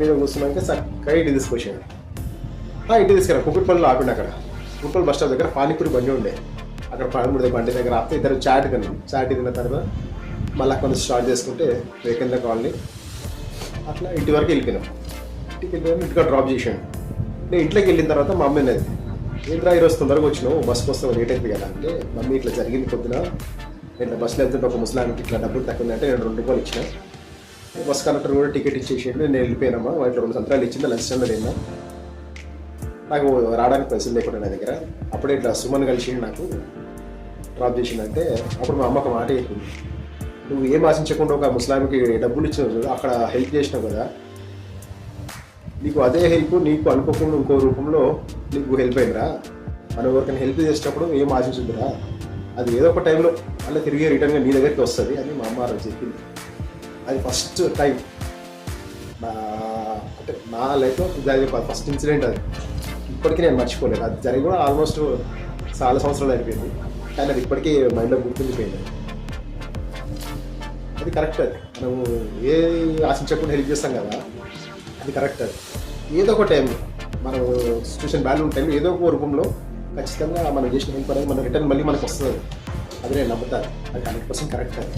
మీద కూర్చున్నాక చక్కగా ఇంటికి తీసుకొచ్చాడు. ఇంటికి తీసుకురా కుక్కట్పల్లిలో ఆపిండు. అక్కడ కుక్కట్పల్లి బస్ స్టాప్ దగ్గర పానీపూరి బండి ఉండే, అక్కడ పదమూడు బండి దగ్గర ఆపితే ఇద్దరు చాట్ తిన్న తర్వాత మళ్ళీ అక్కడ స్టార్ట్ చేసుకుంటే వేకేంద్ర కాలనీ అట్లా ఇంటి వరకు వెళ్ళిపోయినాం. ఇంటికి వెళ్ళిపోయినా ఇంటికి డ్రాప్ చేసాను. నేను ఇంట్లోకి వెళ్ళిన తర్వాత మా అమ్మ అనేది ఏంద్రా ఈరోజు తొందరగా వచ్చినావు, బస్కి వస్తావు లేట్ అయిపోయి కదా అంటే, మమ్మీ ఇట్లా జరిగింది పొద్దున, ఇట్లా బస్సులో వెళ్తుంటే ఒక ముసలానికి ఇట్లా డబ్బులు తక్కువ అంటే నేను 2 రూపాయలు ఇచ్చిన, బస్ కండక్టర్ కూడా టికెట్ ఇచ్చేసి నేను వెళ్ళిపోయినామా, వాటిలో 2 సంవత్సరాలు ఇచ్చిందా, లంచ్ టైంలో తిన్నా, నాకు రావడానికి పైసలు లేకుండా నా దగ్గర, అప్పుడే ఇట్లా సుమన్ కలిసి నాకు డ్రాప్ చేసిందంటే అప్పుడు మా అమ్మ ఒక మాట చెప్పింది, నువ్వు ఏం ఆశించకుండా ఒక ముస్లాంకి డబ్బులు ఇచ్చినావు, అక్కడ హెల్ప్ చేసినావు కదా, నీకు అదే హెల్ప్ నీకు అనుకోకుండా ఇంకో రూపంలో నీకు హెల్ప్ అయిందిరా, మనం ఎవరికైనా హెల్ప్ చేసేటప్పుడు ఏం ఆశించుద్దిరా, అది ఏదో ఒక టైంలో అలా తిరిగి రిటర్న్గా నీ దగ్గరికి వస్తుంది అని మా అమ్మ రోజు చెప్పింది. అది ఫస్ట్ టైం అంటే నా లైఫ్లో జరిగే ఫస్ట్ ఇన్సిడెంట్. అది ఇప్పటికీ నేను మర్చిపోలేదు. అది జరిగి కూడా ఆల్మోస్ట్ చాలా సంవత్సరాలు అయిపోయింది, కానీ అది ఇప్పటికీ మైండ్లో గుర్తుండిపోయింది. అది కరెక్ట్. అది మనము ఏ ఆశించకుండా హెల్ప్ చేస్తాం కదా, అది కరెక్ట్. అది ఏదో ఒక టైం మనం సిచ్యువేషన్ బ్యాలెన్స్ ఉన్న టైంలో ఏదో ఒక రూపంలో ఖచ్చితంగా మనం చేసిన హెల్ప్ అనేది మన రిటర్న్ మళ్ళీ మనకు వస్తుంది. అది నేను నమ్ముతాను. అది 100% కరెక్ట్. అది